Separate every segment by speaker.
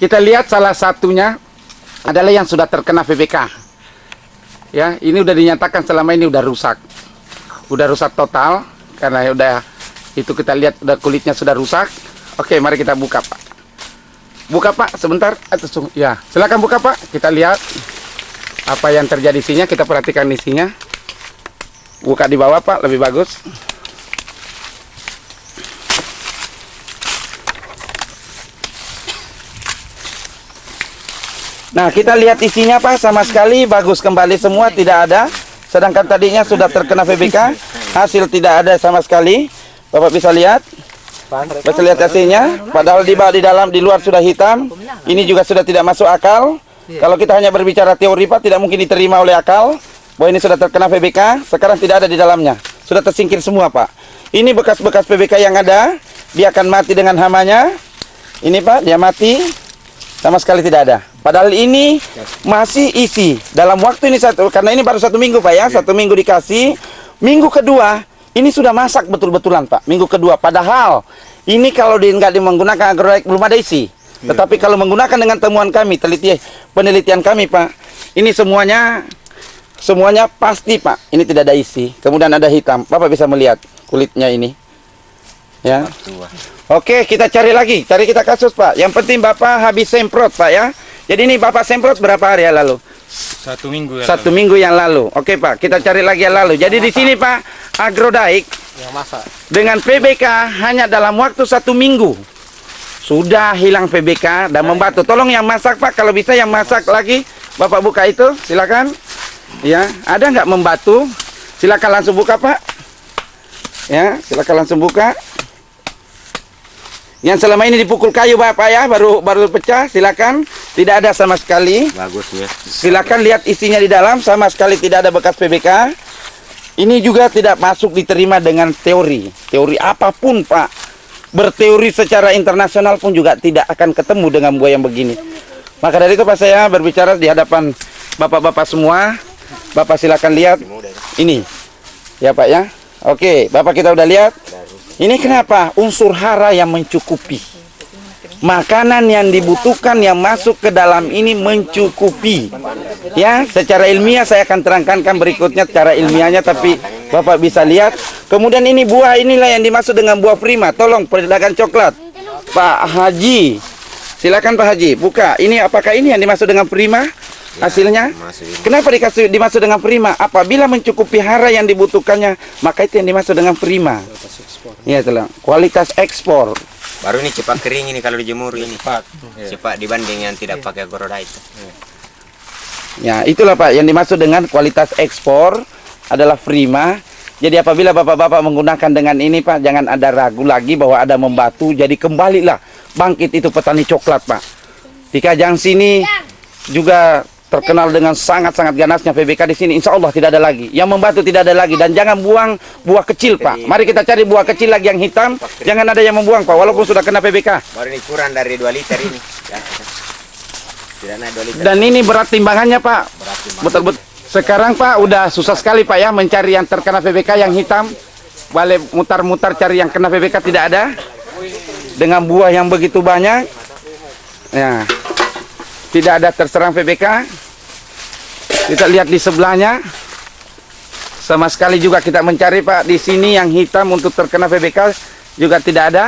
Speaker 1: kita lihat salah satunya adalah yang sudah terkena PBK. Ya, ini udah dinyatakan selama ini udah rusak total karena udah itu kita lihat udah kulitnya sudah rusak. Oke, mari kita buka Pak. Buka Pak sebentar. Ya, silakan buka Pak. Kita lihat apa yang terjadi isinya. Kita perhatikan isinya. Buka di bawah Pak, lebih bagus. Nah, kita lihat isinya Pak, sama sekali bagus kembali semua, tidak ada. Sedangkan tadinya sudah terkena PBK, hasil tidak ada sama sekali. Bapak bisa lihat. Bisa lihat hasilnya. Padahal di dalam, di luar sudah hitam. Ini juga sudah tidak masuk akal. Kalau kita hanya berbicara teori Pak, tidak mungkin diterima oleh akal. Bahwa ini sudah terkena PBK, sekarang tidak ada di dalamnya. Sudah tersingkir semua Pak. Ini bekas-bekas PBK yang ada. Dia akan mati dengan hamanya. Ini Pak, dia mati. Sama sekali tidak ada. Padahal ini masih isi. Dalam waktu ini karena ini baru 1 minggu Pak ya. 1 minggu dikasih. Minggu kedua, ini sudah masak betul-betulan Pak. Minggu kedua. Padahal ini kalau nggak menggunakan agrodaik belum ada isi. Tetapi kalau menggunakan dengan temuan kami, penelitian kami Pak. Ini semuanya pasti Pak. Ini tidak ada isi. Kemudian ada hitam. Bapak bisa melihat kulitnya ini. Ya. Oke, kita cari lagi. Cari kita kasus Pak. Yang penting Bapak habis semprot Pak ya. Jadi ini Bapak semprot berapa hari yang lalu?
Speaker 2: 1 minggu yang
Speaker 1: 1 minggu yang lalu. Oke Pak, kita cari lagi yang lalu. Jadi di sini Pak, agrodaik
Speaker 2: yang masak
Speaker 1: dengan PBK hanya dalam waktu 1 minggu sudah hilang PBK dan membatu. Tolong yang masak Pak, kalau bisa yang masak lagi. Bapak buka itu, silakan. Ya, ada nggak membatu? Silakan langsung buka Pak. Ya, silakan langsung buka. Yang selama ini dipukul kayu Bapak ya, baru pecah, silakan. Tidak ada sama sekali.
Speaker 2: bagus ya.
Speaker 1: Silakan lihat isinya di dalam, sama sekali tidak ada bekas PBK. Ini juga tidak masuk diterima dengan teori. Teori apapun Pak. Berteori secara internasional pun juga tidak akan ketemu dengan buah yang begini. Maka dari itu Pak, saya berbicara di hadapan Bapak-bapak semua. Bapak silakan lihat ini. Ya Pak ya. Oke, Bapak kita udah lihat. Ini kenapa? Unsur hara yang mencukupi. Makanan yang dibutuhkan yang masuk ke dalam ini mencukupi. Ya, secara ilmiah saya akan terangkan berikutnya cara ilmiahnya, tapi Bapak bisa lihat. Kemudian ini buah inilah yang dimaksud dengan buah prima. Tolong pedagang coklat. Pak Haji. Silakan Pak Haji, buka. Ini apakah ini yang dimaksud dengan prima? Hasilnya? Kenapa dimaksud dengan prima? Apabila mencukupi hara yang dibutuhkannya, maka itu yang dimaksud dengan prima. Iya, telah. Kualitas ekspor.
Speaker 3: Baru ini cepat kering ini kalau dijemur ini. Cepat dibanding yang tidak pakai agrodaik.
Speaker 1: Ya, itulah Pak yang dimaksud dengan kualitas ekspor adalah prima. Jadi apabila Bapak-bapak menggunakan dengan ini Pak, jangan ada ragu lagi bahwa ada membatu. Jadi kembalilah bangkit itu petani coklat Pak. Di Kajang sini juga terkenal dengan sangat-sangat ganasnya PBK di sini. Insya Allah tidak ada lagi. Yang membatu tidak ada lagi. Dan jangan buang buah kecil Pak. Mari kita cari buah kecil lagi yang hitam. Jangan ada yang membuang Pak, walaupun sudah kena PBK.
Speaker 3: Baru ini kurang dari 2 liter ini. Tidak naik 2 liter.
Speaker 1: Dan ini berat timbangannya Pak. Betul-betul. Sekarang Pak udah susah sekali Pak ya mencari yang terkena PBK yang hitam. Balik mutar-mutar cari yang kena PBK tidak ada. Dengan buah yang begitu banyak. Ya. Tidak ada terserang PBK. Kita lihat di sebelahnya. Sama sekali juga kita mencari Pak. Di sini yang hitam untuk terkena PBK juga tidak ada.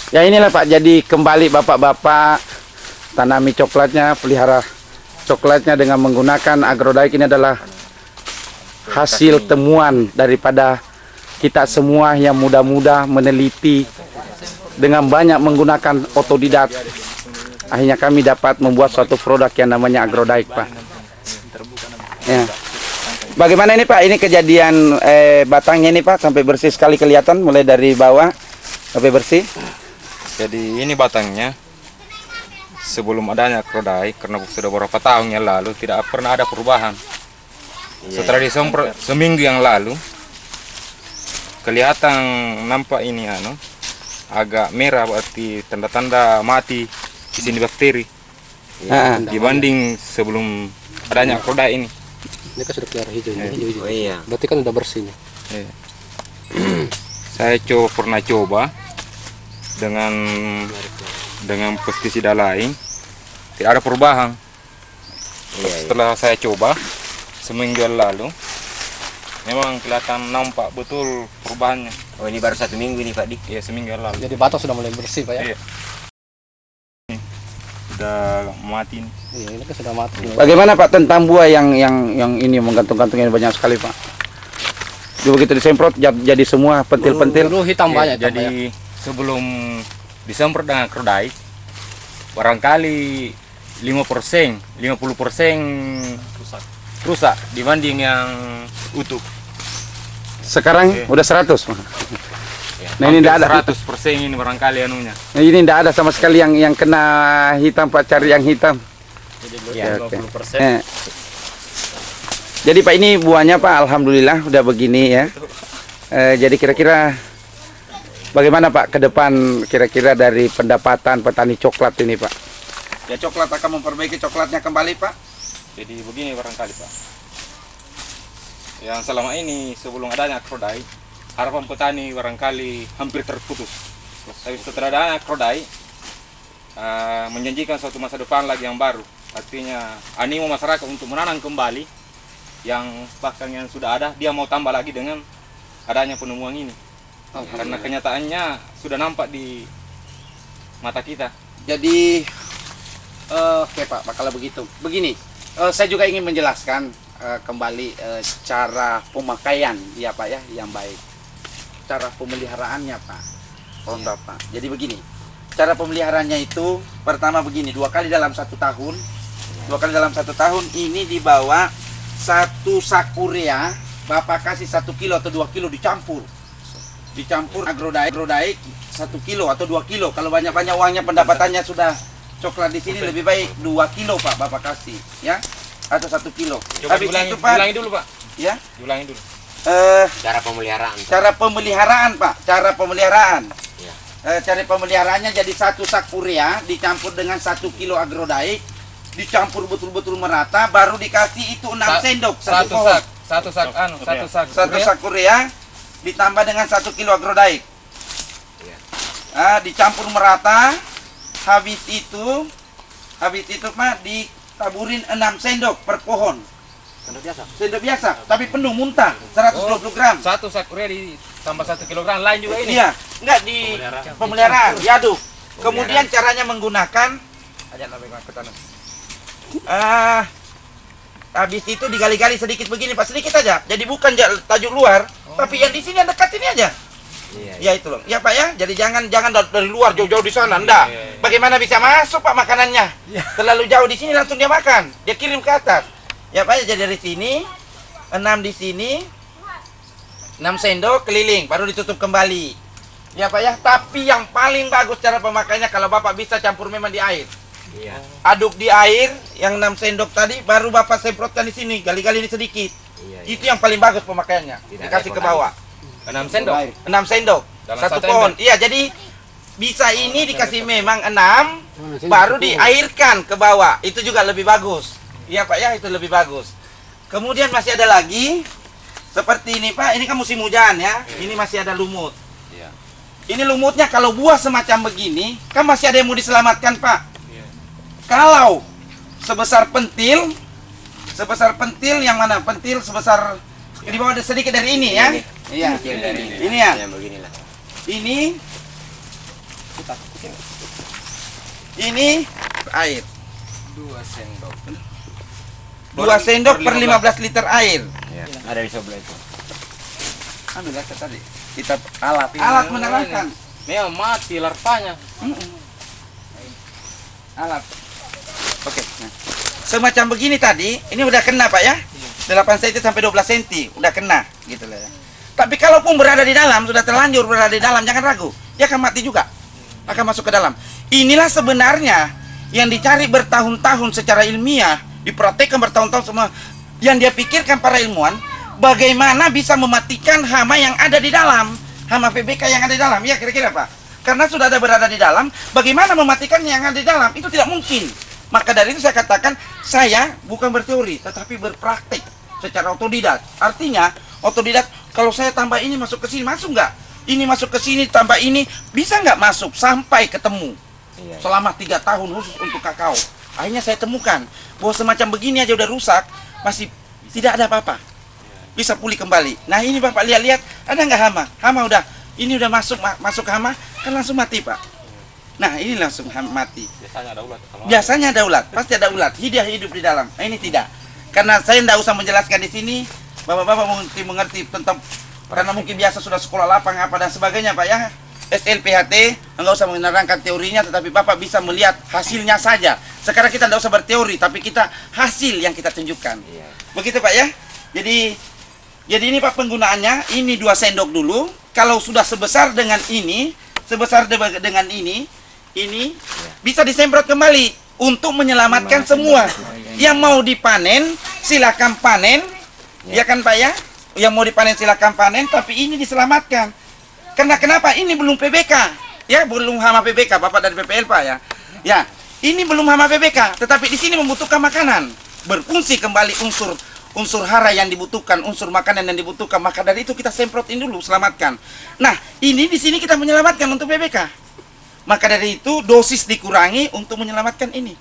Speaker 1: Ya inilah Pak. Jadi kembali Bapak-bapak tanami coklatnya, pelihara coklatnya dengan menggunakan agrodaik. Ini adalah hasil temuan daripada kita semua yang muda-muda meneliti dengan banyak menggunakan otodidak. Akhirnya kami dapat membuat suatu produk yang namanya agrodaik Pak. Ya. Bagaimana ini Pak? Ini kejadian batangnya ini Pak sampai bersih sekali kelihatan mulai dari bawah sampai bersih.
Speaker 2: Jadi ini batangnya sebelum adanya agrodaik, karena sudah beberapa tahun yang lalu tidak pernah ada perubahan. Setelah disemprot seminggu yang lalu, kelihatan nampak ini agak merah, berarti tanda-tanda mati di sini bakteri. Dibanding sebelum adanya agrodaik ini.
Speaker 4: Ini kan sudah keluar hijau,
Speaker 2: Iya.
Speaker 4: hijau.
Speaker 3: Oh iya.
Speaker 4: Berarti kan udah bersih nih.
Speaker 2: Iya. Saya pernah coba dengan pestisida lain, tidak ada perubahan.
Speaker 3: Iya, iya.
Speaker 2: Setelah saya coba seminggu lalu, memang kelihatan nampak betul perubahannya.
Speaker 3: Oh ini baru 1 minggu ini Pak Dik.
Speaker 2: Iya, seminggu lalu.
Speaker 4: Jadi batang sudah mulai bersih Pak ya.
Speaker 2: Iya. Udah mati nih.
Speaker 4: Iya, ini kan sudah mati.
Speaker 1: Bagaimana Pak tentang buah yang ini menggantung-gantung ini banyak sekali Pak? Jadi begitu disemprot jadi semua pentil-pentil.
Speaker 4: Dulu hitam
Speaker 2: Iya,
Speaker 4: banyak.
Speaker 2: jadi sebelum disemprot dengan krodai, barangkali 50% rusak dibanding yang utuh.
Speaker 1: Sekarang
Speaker 2: Oke.
Speaker 1: udah 100 Pak.
Speaker 2: Ya,
Speaker 1: Nah, ini
Speaker 2: hampir
Speaker 1: nggak ada.
Speaker 2: 100% ini barangkali anunya.
Speaker 1: Nah, ini tidak ada sama sekali yang kena hitam Pak, cari yang hitam.
Speaker 2: Ya,
Speaker 1: Oke. Eh. Jadi Pak ini buahnya Pak, alhamdulillah udah begini ya. Jadi kira-kira bagaimana Pak ke depan kira-kira dari pendapatan petani coklat ini Pak? Ya coklat akan memperbaiki coklatnya kembali Pak.
Speaker 2: Jadi begini barangkali Pak. Yang selama ini sebelum adanya krodai, harapan petani barangkali hampir terputus. Tapi setelah adanya krodai, menjanjikan suatu masa depan lagi yang baru. Artinya animo masyarakat untuk menanam kembali yang bahkan yang sudah ada, dia mau tambah lagi dengan adanya penemuan ini. Karena kenyataannya sudah nampak di mata kita.
Speaker 1: Jadi oke Pak, kalau begitu. Begini, saya juga ingin menjelaskan kembali cara pemakaian ya Pak ya yang baik. Cara pemeliharaannya Pak. Pohon Bapak. Jadi begini. Cara pemeliharaannya itu pertama begini, 2 kali dalam 1 tahun. 2 kali dalam 1 tahun ini dibawa 1 sak urea, Bapak kasih 1 kilo atau 2 kilo dicampur agrodaik 1 kilo atau 2 kilo. Kalau banyak-banyak uangnya pendapatannya sudah coklat di sini lebih baik 2 kilo Pak Bapak kasih ya, atau 1 kilo.
Speaker 2: Coba
Speaker 1: Habis
Speaker 2: diulangi,
Speaker 1: itu Pak
Speaker 2: diulangi dulu Pak.
Speaker 1: ya
Speaker 2: Diulangi dulu.
Speaker 3: Cara pemeliharaan. Pak.
Speaker 1: cara pemeliharaan Pak, cara pemeliharaan.
Speaker 3: Iya.
Speaker 1: Cara pemeliharaannya jadi 1 sak urea dicampur dengan 1 kilo agrodaik, dicampur betul-betul merata, baru dikasih itu 6 sendok satu pohon.
Speaker 2: Satu sak
Speaker 1: 1 sak urea ditambah dengan 1 kilo agrodaik.
Speaker 3: Iya.
Speaker 1: Dicampur merata. Habis itu Pak ditaburin 6 sendok per pohon. Sendok biasa, tapi penuh muntah 120 gram.
Speaker 2: Satu sak urea ditambah 1 kilogram lain juga ini.
Speaker 1: Iya, enggak di pemeliharaan, diaduk. Kemudian caranya menggunakan habis itu digali-gali sedikit begini Pak, sedikit aja. Jadi bukan tajuk luar, tapi yang di sini yang dekat sini aja.
Speaker 3: Iya.
Speaker 1: Ya itu loh. Ya Pak ya. Jadi jangan dari luar jauh-jauh di sana. Enggak. Bagaimana bisa masuk Pak makanannya? Terlalu jauh di sini langsung dia makan. Dia kirim ke atas. Ya Pak ya, jadi dari sini 6 di sini 6 sendok keliling baru ditutup kembali. Ya Pak ya. Tapi yang paling bagus cara pemakaiannya kalau Bapak bisa campur memang di air.
Speaker 3: Iya.
Speaker 1: Aduk di air yang 6 sendok tadi baru Bapak semprotkan di sini. Gali-gali ini sedikit.
Speaker 3: Iya.
Speaker 1: Itu yang paling bagus pemakaiannya. Dikasih ke bawah.
Speaker 2: 6 sendok.
Speaker 1: 6 sendok
Speaker 2: Dalam
Speaker 1: satu
Speaker 2: satu
Speaker 1: pohon. Iya, jadi bisa ini dikasih memang 6 baru diairkan ke bawah. Itu juga lebih bagus. Iya Pak ya, itu lebih bagus. Kemudian masih ada lagi seperti ini Pak. Ini kan musim hujan ya. Ini masih ada lumut.
Speaker 2: Iya.
Speaker 1: Ini lumutnya kalau buah semacam begini kan masih ada yang mau diselamatkan Pak.
Speaker 2: Iya.
Speaker 1: Kalau sebesar pentil yang mana? Pentil sebesar di bawah ada sedikit dari ini ya. Iya.
Speaker 3: Kecil dari ini.
Speaker 1: Ini ya.
Speaker 3: Yang beginilah.
Speaker 1: Ini air.
Speaker 2: 2 sendok.
Speaker 1: 2 sendok per 15 liter air.
Speaker 3: Iya. Ada di sebelah itu.
Speaker 1: Ambil aja tadi. Kita alat menerangkan.
Speaker 2: Memang mati larvanya.
Speaker 1: Alat. Oke. Nah. Semacam begini tadi, ini udah kena Pak ya. 8 cm sampai 12 cm udah kena gitu loh ya. Tapi kalaupun berada di dalam, sudah terlanjur berada di dalam, jangan ragu. Dia akan mati juga. Akan masuk ke dalam. Inilah sebenarnya yang dicari bertahun-tahun secara ilmiah, dipraktekkan bertahun-tahun semua. Yang dia pikirkan para ilmuwan, bagaimana bisa mematikan hama yang ada di dalam, hama PBK yang ada di dalam. Ya kira-kira Pak. Karena sudah ada berada di dalam, bagaimana mematikan yang ada di dalam? Itu tidak mungkin. Maka dari itu saya katakan, saya bukan berteori, tetapi berpraktek. secara otodidak. Artinya otodidak, kalau saya tambah ini masuk ke sini, masuk nggak? Ini masuk ke sini, tambah ini, bisa nggak masuk sampai ketemu? Selama 3 tahun khusus untuk kakao. Akhirnya saya temukan bahwa semacam begini aja udah rusak, masih tidak ada apa-apa. Bisa pulih kembali. Nah ini Bapak lihat-lihat, ada nggak hama? Hama udah, ini udah masuk ke hama, kan langsung mati Pak. Nah ini langsung mati.
Speaker 2: Biasanya ada ulat.
Speaker 1: Biasanya ada ulat, pasti ada ulat. Dia hidup di dalam. Nah, ini tidak. Karena saya tidak usah menjelaskan di sini. Bapak-bapak mengerti tentang, karena mungkin biasa sudah sekolah lapang apa dan sebagainya Pak ya. SLPHT, nggak usah menerangkan teorinya, tetapi Bapak bisa melihat hasilnya saja. Sekarang kita tidak usah berteori, tapi kita hasil yang kita tunjukkan. Begitu Pak ya. Jadi ini Pak penggunaannya, ini 2 sendok dulu. Kalau sudah sebesar dengan ini, ini bisa disemprot kembali untuk menyelamatkan semua. Yang mau dipanen, silakan panen. Ya kan Pak ya? Yang mau dipanen silakan panen, tapi ini diselamatkan. Karena kenapa? Ini belum PBK. Ya, belum hama PBK, Bapak dari PPL Pak ya. Ya, ini belum hama PBK, tetapi di sini membutuhkan makanan. Berfungsi kembali unsur hara yang dibutuhkan, unsur makanan yang dibutuhkan. Maka dari itu kita semprotin dulu, selamatkan. Nah, ini di sini kita menyelamatkan untuk PBK. Maka dari itu dosis dikurangi untuk menyelamatkan ini.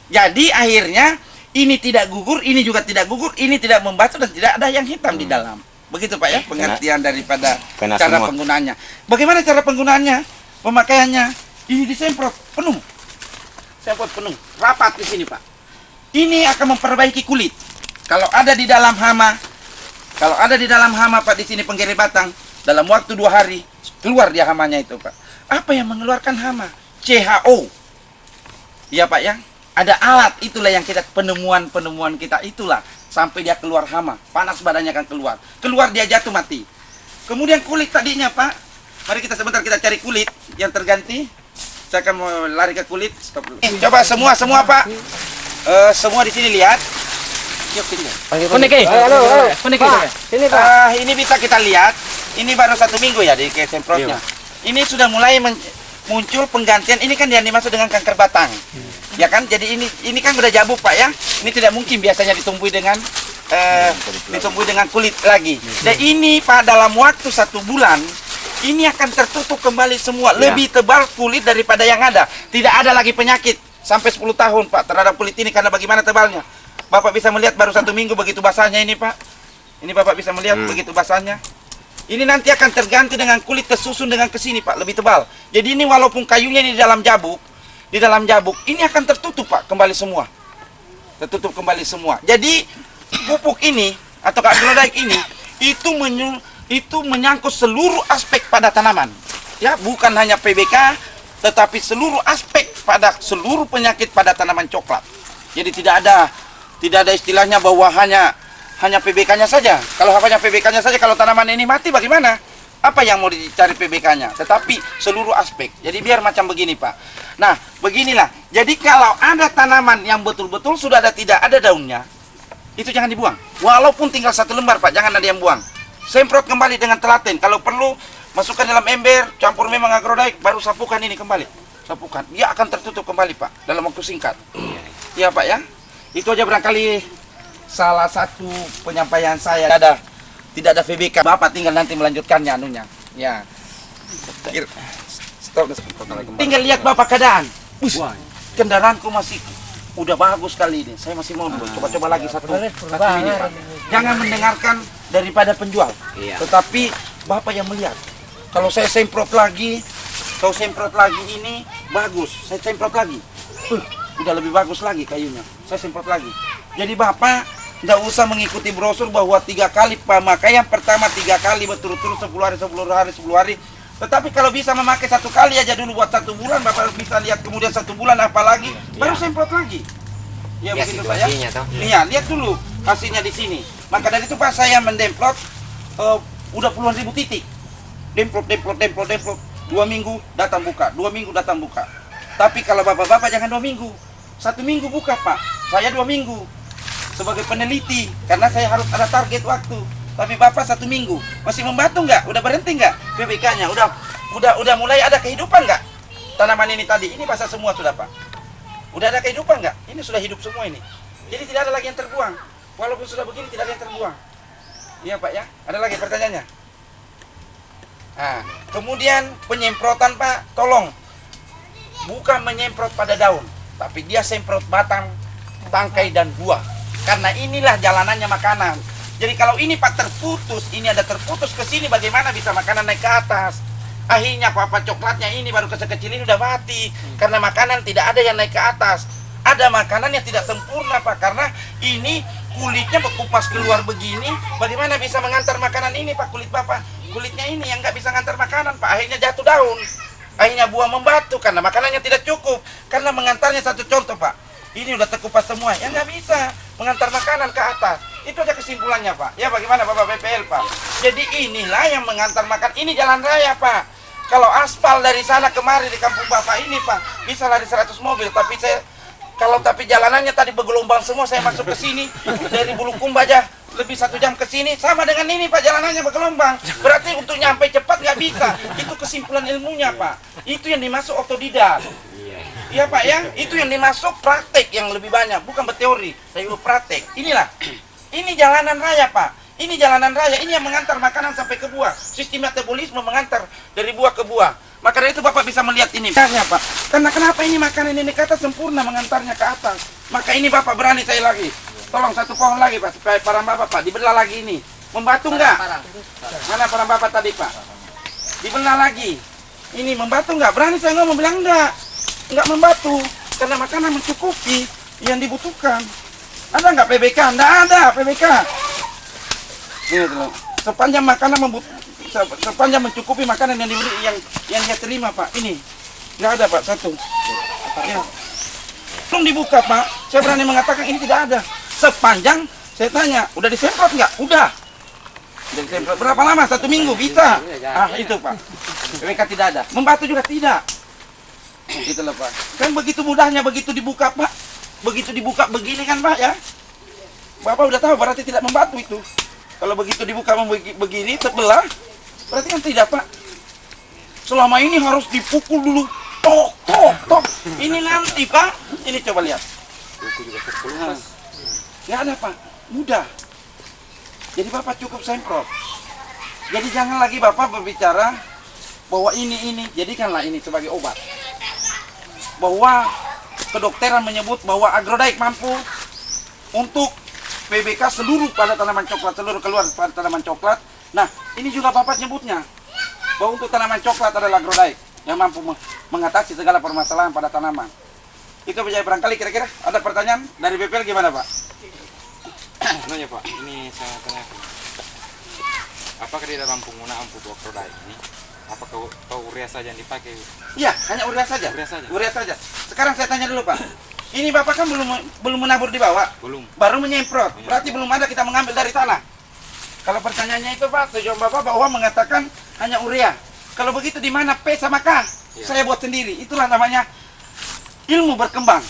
Speaker 1: Jadi akhirnya ini tidak gugur, ini juga tidak gugur, ini tidak membatu dan tidak ada yang hitam di dalam. Begitu Pak ya, pengertian daripada cara
Speaker 3: semua.
Speaker 1: penggunaannya. Bagaimana cara penggunaannya? Pemakaiannya, ini disemprot penuh. Semprot penuh, rapat di sini Pak. Ini akan memperbaiki kulit. Kalau ada di dalam hama, Pak di sini penggiri batang, dalam waktu 2 hari keluar dia hamanya itu Pak. Apa yang mengeluarkan hama? CHO. Iya Pak ya. Ada alat, itulah yang kita penemuan kita itulah sampai dia keluar hama, panas badannya akan keluar dia jatuh mati. Kemudian kulit tadinya Pak, mari kita sebentar kita cari kulit yang terganti. Saya akan mau lari ke kulit. Stop dulu. Coba semua Pak, semua di sini lihat. Ini bisa kita lihat. Ini baru 1 minggu ya di semprotnya. Ini sudah mulai muncul penggantian. Ini kan yang dimaksud dengan kanker batang. Ya kan, jadi ini kan udah jabuk Pak ya. Ini tidak mungkin biasanya ditumbuhi dengan kulit lagi. Dan ini Pak dalam waktu 1 bulan ini akan tertutup kembali semua. Lebih tebal kulit daripada yang ada. Tidak ada lagi penyakit sampai 10 tahun Pak terhadap kulit ini karena bagaimana tebalnya. Bapak bisa melihat baru 1 minggu begitu basahnya ini Pak. Ini Bapak bisa melihat begitu basahnya. Ini nanti akan terganti dengan kulit tersusun dengan kesini Pak, lebih tebal. Jadi ini walaupun kayunya ini di dalam jabuk, ini akan tertutup Pak, kembali semua. Tertutup kembali semua. Jadi pupuk ini atau agrodaik ini itu menyangkut seluruh aspek pada tanaman. Ya, bukan hanya PBK, tetapi seluruh aspek pada seluruh penyakit pada tanaman coklat. Jadi tidak ada istilahnya bahwa hanya PBK-nya saja. Kalau hanya PBK-nya saja, kalau tanaman ini mati bagaimana? Apa yang mau dicari PBK-nya? Tetapi seluruh aspek. Jadi biar macam begini Pak. Nah, beginilah. Jadi kalau ada tanaman yang betul-betul sudah tidak ada daunnya, itu jangan dibuang. Walaupun tinggal 1 lembar Pak, jangan ada yang buang. Semprot kembali dengan telaten. Kalau perlu, masukkan dalam ember, campur memang agrodaik, baru sapukan ini kembali. Sapukan. Dia akan tertutup kembali Pak, dalam waktu singkat. Iya Pak ya. Itu aja barangkali salah satu penyampaian saya. Tidak ada VBK. Bapak tinggal nanti melanjutkannya anunya. Ya. Stop. Tinggal lihat Bapak keadaan. Kendaraanku masih udah bagus sekali ini. Saya masih mau coba-coba lagi satu ini Pak. Jangan mendengarkan daripada penjual. Tetapi Bapak yang melihat. Kalau saya semprot lagi ini bagus. Saya semprot lagi. Udah lebih bagus lagi kayunya. Saya semprot lagi. Jadi Bapak nggak usah mengikuti brosur bahwa 3 kali pemakaian pertama 3 kali berturut-turut 10 hari. Tetapi kalau bisa memakai 1 kali aja dulu buat 1 bulan, Bapak bisa lihat kemudian 1 bulan apalagi baru semprot lagi. Ya begitu Pak ya. Iya, lihat dulu hasilnya di sini. Maka dari itu Pak saya mendemplot udah puluhan ribu titik. Demplot. 2 minggu datang buka, 2 minggu datang buka. Tapi kalau Bapak-bapak jangan 2 minggu. 1 minggu buka Pak. Saya 2 minggu. Sebagai peneliti, karena saya harus ada target waktu. Tapi Bapak 1 minggu masih membantu nggak? Udah berhenti nggak PBK-nya? Udah mulai ada kehidupan nggak? Tanaman ini tadi, ini basah semua sudah Pak. Udah ada kehidupan nggak? Ini sudah hidup semua ini. Jadi tidak ada lagi yang terbuang. Walaupun sudah begini tidak ada yang terbuang. Iya Pak ya. Ada lagi pertanyaannya? Nah, kemudian penyemprotan Pak, tolong bukan menyemprot pada daun, tapi dia semprot batang, tangkai dan buah. Karena inilah jalanannya makanan. Jadi kalau ini Pak terputus, ini ada terputus ke sini, bagaimana bisa makanan naik ke atas? Akhirnya Pak coklatnya ini baru kecil ini udah mati karena makanan tidak ada yang naik ke atas. Ada makanan yang tidak sempurna Pak, karena ini kulitnya berkupas keluar begini, bagaimana bisa mengantar makanan ini Pak? Kulit Bapak, kulitnya ini yang nggak bisa mengantar makanan Pak, akhirnya jatuh daun, akhirnya buah membatu karena makanannya tidak cukup. Karena mengantarnya, satu contoh Pak, ini udah terkupas semua, yang nggak bisa mengantar makanan ke atas. Itu aja kesimpulannya Pak. Ya bagaimana Bapak BPL Pak? Jadi inilah yang mengantar makan, ini jalan raya Pak. Kalau aspal dari sana kemari di kampung Bapak ini Pak, bisa lari 100 mobil, tapi tapi jalanannya tadi bergelombang semua, saya masuk ke sini dari Bulukumba aja lebih 1 jam ke sini, sama dengan ini Pak, jalanannya bergelombang. Berarti untuk nyampe cepat nggak bisa. Itu kesimpulan ilmunya Pak. Itu yang dimasuk otodidak. Iya Pak ya, itu yang dimasuk praktek yang lebih banyak, bukan berteori, tapi praktek. Inilah, ini jalanan raya Pak. Ini jalanan raya, ini yang mengantar makanan sampai ke buah. Sistem metabolisme mengantar dari buah ke buah. Maka dari itu Bapak bisa melihat ini. Karena Pak, karena kenapa ini makanan ini kata sempurna mengantarnya ke atas. Maka ini Bapak berani saya lagi. Tolong 1 pohon lagi Pak, supaya parang Bapak Pak dibelah lagi ini. Membatu enggak? Mana parang Bapak tadi Pak? Dibelah lagi. Ini membatu enggak? Berani saya ngomong bilang enggak. Enggak membatu. Karena makanan mencukupi yang dibutuhkan. Ada enggak PBK? Enggak ada PBK. Ini dulu. Sepanjang makanan sepanjang mencukupi makanan yang diberi yang dia terima Pak, ini nggak ada Pak, 1. Ya. Belum dibuka Pak, saya berani mengatakan ini tidak ada. Sepanjang saya tanya, udah disemprot nggak? Udah disemprot. Berapa lama? 1 minggu bisa. Itu Pak, mereka tidak ada. Membatu juga tidak. Gitu loh Pak. Kan begitu mudahnya, begitu dibuka Pak, begitu dibuka begini kan Pak ya. Bapak udah tahu berarti tidak membatu itu. Kalau begitu dibuka begini terbelah, berarti kan tidak Pak. Selama ini harus dipukul dulu, tok tok tok. Ini nanti Pak, ini coba lihat. Nggak ada Pak, mudah. Jadi Bapak cukup semprot. Jadi jangan lagi Bapak berbicara bahwa ini, jadikanlah ini sebagai obat. Bahwa kedokteran menyebut bahwa Agrodaik mampu untuk PBK seluruh pada tanaman coklat, seluruh keluar pada tanaman coklat. Nah, ini juga Bapak nyebutnya bahwa untuk tanaman coklat adalah Agrodaik yang mampu mengatasi segala permasalahan pada tanaman. Itu saja barangkali. Kira-kira ada pertanyaan dari BPL gimana Pak?
Speaker 2: Nanya Pak, ini saya tanyakan. Apakah di dalam penggunaan pupuk Agrodaik ini, apakah urea saja yang dipakai?
Speaker 1: Iya, hanya urea saja.
Speaker 2: Urea saja.
Speaker 1: Urea saja. Sekarang saya tanya dulu Pak. Ini Bapak kan belum menabur di bawah.
Speaker 2: Belum.
Speaker 1: Baru menyemprot. Berarti belum ada kita mengambil dari tanah. Kalau pertanyaannya itu Pak, tujuan Bapak bahwa mengatakan hanya urea. Kalau begitu di mana P sama K? Ya. Saya buat sendiri. Itulah namanya ilmu berkembang.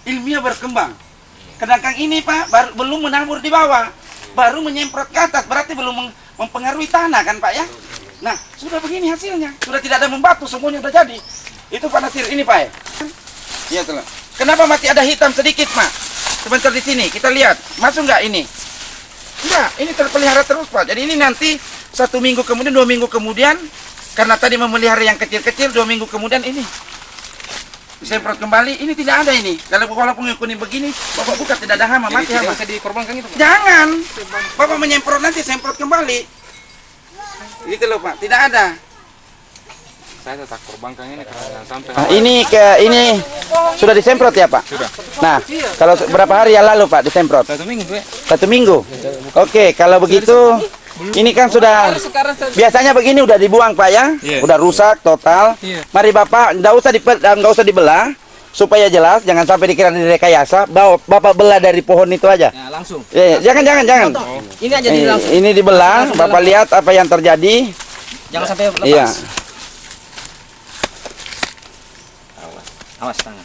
Speaker 1: Ilmiah berkembang. Sedangkan ini Pak belum menabur di bawah. Baru menyemprot ke atas. Berarti belum mempengaruhi tanah kan Pak ya? Nah, sudah begini hasilnya. Sudah tidak ada membatu, semuanya sudah jadi. Itu Pak Nasir ini Pak ya? Iya telah. Kenapa masih ada hitam sedikit Pak? Sebentar di sini kita lihat. Masuk nggak ini? Enggak, ini terpelihara terus Pak. Jadi ini nanti 1 minggu kemudian, 2 minggu kemudian, karena tadi memelihara yang kecil-kecil, 2 minggu kemudian ini disemprot kembali. Ini tidak ada ini. Kalau walaupun yang kuning begini, Bapak buka tidak ada hama, mati hama.
Speaker 2: Bisa dikorbankan itu Pak?
Speaker 1: Jangan. Bapak menyemprot nanti semprot kembali. Gitu loh Pak, tidak ada.
Speaker 2: Saya tetap korbankan ini karena sampai.
Speaker 1: Ini sudah disemprot ya Pak?
Speaker 2: Sudah.
Speaker 1: Nah, kalau berapa hari yang lalu Pak disemprot?
Speaker 2: 1 minggu Pak.
Speaker 1: 1 minggu. Oke, kalau begitu ini kan sudah biasanya begini udah dibuang Pak ya, udah rusak total. Mari Bapak, nggak usah dibelah supaya jelas, jangan sampai dikira direkayasa. Bapak belah dari pohon itu aja.
Speaker 5: Ya, langsung.
Speaker 1: Jangan.
Speaker 5: Ini aja langsung.
Speaker 1: Ini dibelah, Bapak lihat apa yang terjadi.
Speaker 5: Jangan sampai lepas.
Speaker 1: Iya.
Speaker 5: Awas tangan.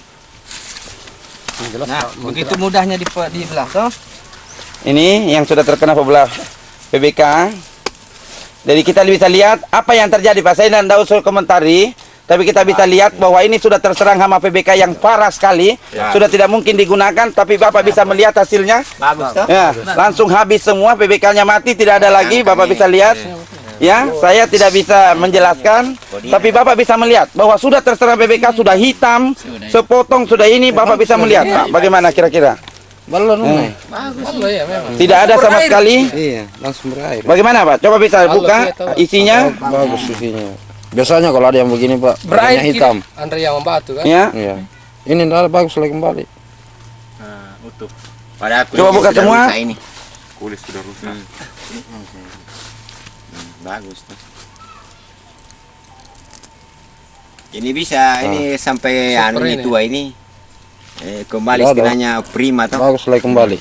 Speaker 5: Nah, begitu mudahnya dibelah toh.
Speaker 1: Ini yang sudah terkena pebelah PBK. Jadi kita bisa lihat apa yang terjadi Pak. Saya tidak usah komentari. Tapi kita bisa lihat bahwa ini sudah terserang hama PBK yang parah sekali. Sudah tidak mungkin digunakan, tapi Bapak bisa melihat hasilnya.
Speaker 3: Bagus toh?
Speaker 1: Ya, langsung habis semua, PBK-nya mati, tidak ada lagi. Bapak bisa lihat. Ya, saya tidak bisa menjelaskan, tapi Bapak bisa melihat bahwa sudah terserang PBK, sudah hitam, sepotong sudah ini. Bapak bisa melihat, Pak. Bagaimana kira-kira?
Speaker 4: Balon bagus loh ya memang.
Speaker 1: Tidak ada sama sekali.
Speaker 4: Iya, langsung berair.
Speaker 1: Bagaimana, Pak? Coba bisa buka isinya.
Speaker 4: Bagus isinya. Biasanya kalau ada yang begini, Pak,
Speaker 5: Berair
Speaker 4: warnanya hitam.
Speaker 5: Andre yang membatu kan?
Speaker 1: Ya.
Speaker 4: Iya. Ini ndak bagus lagi kembali.
Speaker 2: Utuh.
Speaker 3: Pada aku
Speaker 1: Coba buka
Speaker 3: sudah
Speaker 1: semua.
Speaker 3: rusak ini.
Speaker 2: Kulit sudah rusak.
Speaker 3: Bagus tuh. Ini bisa ini sampai
Speaker 5: Super
Speaker 3: anu
Speaker 5: ini.
Speaker 3: tua ini kembali
Speaker 4: Ada.
Speaker 3: istilahnya prima toh.
Speaker 4: Bagus lagi kembali.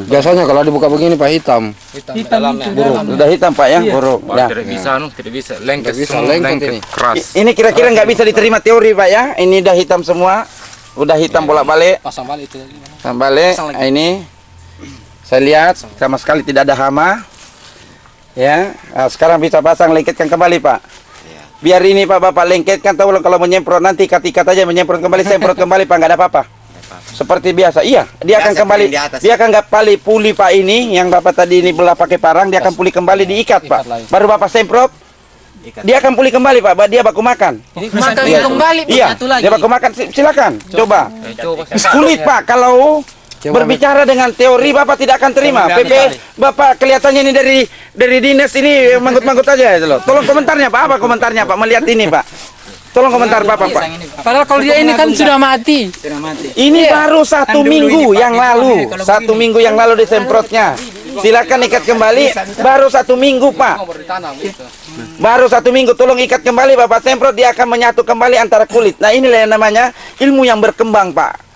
Speaker 4: Biasanya kalau dibuka begini, Pak, hitam.
Speaker 5: Hitam dalamnya.
Speaker 1: Sudah hitam, Pak, ya? Buruk. Ya.
Speaker 2: Tidak bisa, tidak bisa. Lengket,
Speaker 4: Tidak bisa,
Speaker 2: semua,
Speaker 4: lengket
Speaker 2: lengket
Speaker 4: ini.
Speaker 2: keras.
Speaker 1: Ini kira-kira nggak bisa diterima teori, Pak, ya? Ini udah hitam semua. Udah hitam bolak-balik.
Speaker 5: Pasang balik itu.
Speaker 1: Balik. Nah, ini saya lihat sama sekali tidak ada hama. Ya, nah, sekarang bisa pasang, lengketkan kembali, Pak. Biar ini Pak Bapak lengketkan, tahu kalau menyemprot nanti ikat aja menyemprot kembali, semprot kembali, Pak, nggak ada apa-apa. Seperti biasa, iya, dia akan
Speaker 3: Biasa
Speaker 1: kembali,
Speaker 3: di atas.
Speaker 1: dia akan nggak pulih Pak ini, yang Bapak tadi ini belah pakai parang, dia akan pulih kembali diikat Pak.
Speaker 5: lagi.
Speaker 1: Baru Bapak semprot, dia akan pulih kembali Pak, dia baku makan.
Speaker 6: Makan
Speaker 1: Iya.
Speaker 6: kembali
Speaker 1: Iya,
Speaker 6: satu lagi.
Speaker 1: dia baku makan, silakan, coba. Sulit Pak, kalau berbicara dengan teori Bapak tidak akan terima. PP Bapak kelihatannya ini dari dinas ini manggut-manggut aja itu loh. Tolong komentarnya Pak, apa komentarnya Pak melihat ini Pak? Tolong komentar Bapak Pak.
Speaker 6: Padahal kalau dia ini kan sudah mati.
Speaker 1: Ini baru 1 minggu yang lalu, 1 minggu yang lalu disemprotnya. Silakan ikat kembali, baru 1 minggu Pak.
Speaker 5: Mau ditanam gitu.
Speaker 1: Baru 1 minggu, tolong ikat kembali Bapak semprot, dia akan menyatu kembali antara kulit. Nah inilah yang namanya ilmu yang berkembang Pak.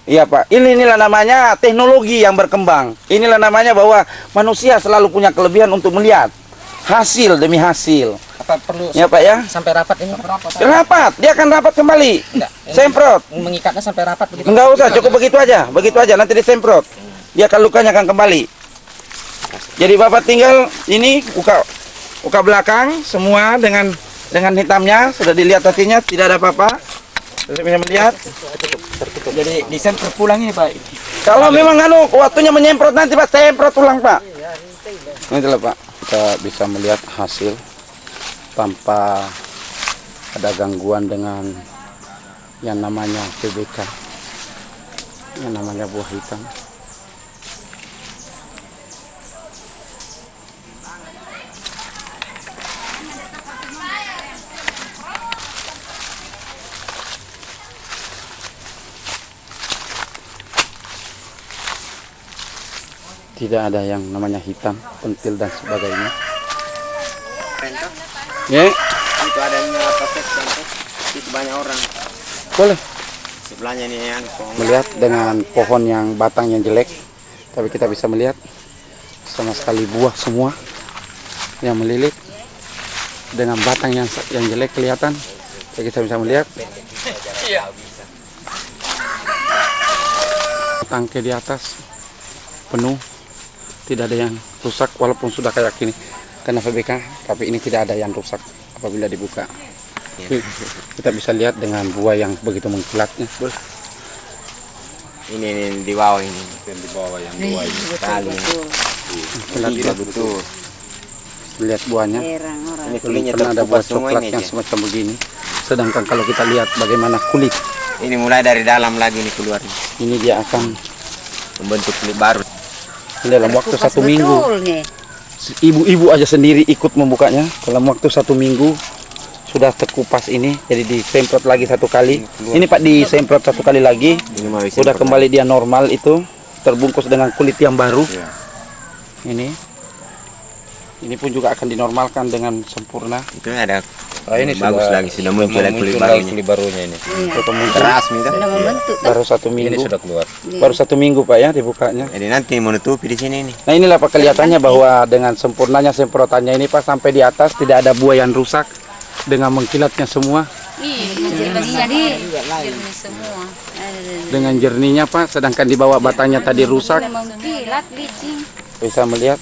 Speaker 1: Iya Pak, inilah namanya teknologi yang berkembang. Inilah namanya bahwa manusia selalu punya kelebihan untuk melihat hasil demi hasil.
Speaker 6: Apa perlu
Speaker 1: Ya Pak ya,
Speaker 6: sampai rapat ini?
Speaker 1: rapat, dia akan rapat kembali. Semprot,
Speaker 6: Mengikatnya sampai rapat begitu.
Speaker 1: enggak usah, cukup begitu aja, nanti disemprot. Dia akan lukanya akan kembali. Jadi Bapak tinggal ini buka belakang semua dengan hitamnya, sudah dilihat hasilnya, tidak ada apa-apa. Saya bisa melihat.
Speaker 6: Jadi disemprot pulang ini, Pak.
Speaker 1: Kalau memang waktunya menyemprot nanti Pak, semprot ulang Pak. Ini adalah Pak, kita bisa melihat hasil tanpa ada gangguan dengan yang namanya PBK, yang namanya buah hitam. Tidak ada yang namanya hitam, pentil dan sebagainya. Ya,
Speaker 3: Itu adanya paket contoh. Itu banyak orang.
Speaker 1: boleh
Speaker 3: Sebelahnya nih yang
Speaker 1: melihat dengan pohon yang batang yang jelek, tapi kita bisa melihat sama sekali buah semua yang melilit dengan batang yang jelek kelihatan. Jadi kita bisa melihat tangkai di atas penuh, tidak ada yang rusak walaupun sudah kayak gini karena PBK, tapi ini tidak ada yang rusak apabila dibuka. Kita bisa lihat dengan buah yang begitu mengkilatnya.
Speaker 3: ini di bawah ini.
Speaker 2: Di bawah yang
Speaker 6: Nih,
Speaker 2: dua ini.
Speaker 3: Tali.
Speaker 1: Kilat
Speaker 3: Betul.
Speaker 1: lihat buahnya.
Speaker 3: Ini kulitnya
Speaker 1: Pernah ada buah
Speaker 3: terkupas semua
Speaker 1: coklat
Speaker 3: ini
Speaker 1: yang
Speaker 3: aja.
Speaker 1: semacam begini. Sedangkan kalau kita lihat bagaimana kulit,
Speaker 3: Ini mulai dari dalam lagi nih keluar.
Speaker 1: ini dia akan
Speaker 3: Membentuk kulit baru.
Speaker 1: dalam waktu 1 minggu. Ibu-ibu aja sendiri ikut membukanya. Dalam waktu 1 minggu sudah terkupas ini, jadi disemprot lagi 1 kali. Ini Pak disemprot 1 kali lagi,
Speaker 3: Ini mau
Speaker 1: sudah
Speaker 3: disemprot
Speaker 1: kembali dia normal itu, terbungkus dengan kulit yang baru.
Speaker 2: Ya.
Speaker 1: Ini pun juga akan dinormalkan dengan sempurna.
Speaker 3: Itu ada
Speaker 4: Ini
Speaker 3: bagus
Speaker 4: sudah
Speaker 3: lagi sudah muncul ada kulit
Speaker 4: lagi
Speaker 3: barunya.
Speaker 4: kulit barunya ini.
Speaker 1: Itu muncul
Speaker 3: Keras minta.
Speaker 1: baru 1
Speaker 4: Ini
Speaker 1: minggu.
Speaker 4: sudah keluar.
Speaker 1: Baru 1 minggu Pak ya dibukanya.
Speaker 3: Jadi nanti menutupi di sini nih.
Speaker 1: Nah inilah Pak kelihatannya bahwa dengan sempurnanya semprotannya ini Pak, sampai di atas tidak ada buah yang rusak dengan mengkilatnya semua,
Speaker 6: Jadi semua.
Speaker 1: dengan jernihnya Pak. Sedangkan di bawah batangnya tadi rusak.
Speaker 6: Mengkilat licin.
Speaker 1: Bisa melihat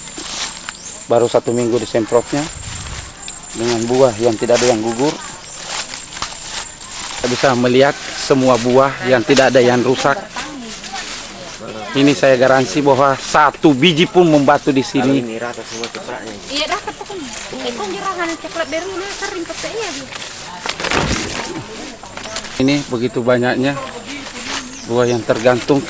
Speaker 1: baru 1 minggu disemprotnya dengan buah yang tidak ada yang gugur. Bisa melihat semua buah yang tidak ada yang rusak. Ini saya garansi bahwa satu biji pun membatu di sini.
Speaker 3: Ini rata semua coklatnya.
Speaker 6: Iya dah pokoknya. Itu jerahan coklat biru lu sering pakai ya.
Speaker 1: Ini begitu banyaknya buah yang tergantung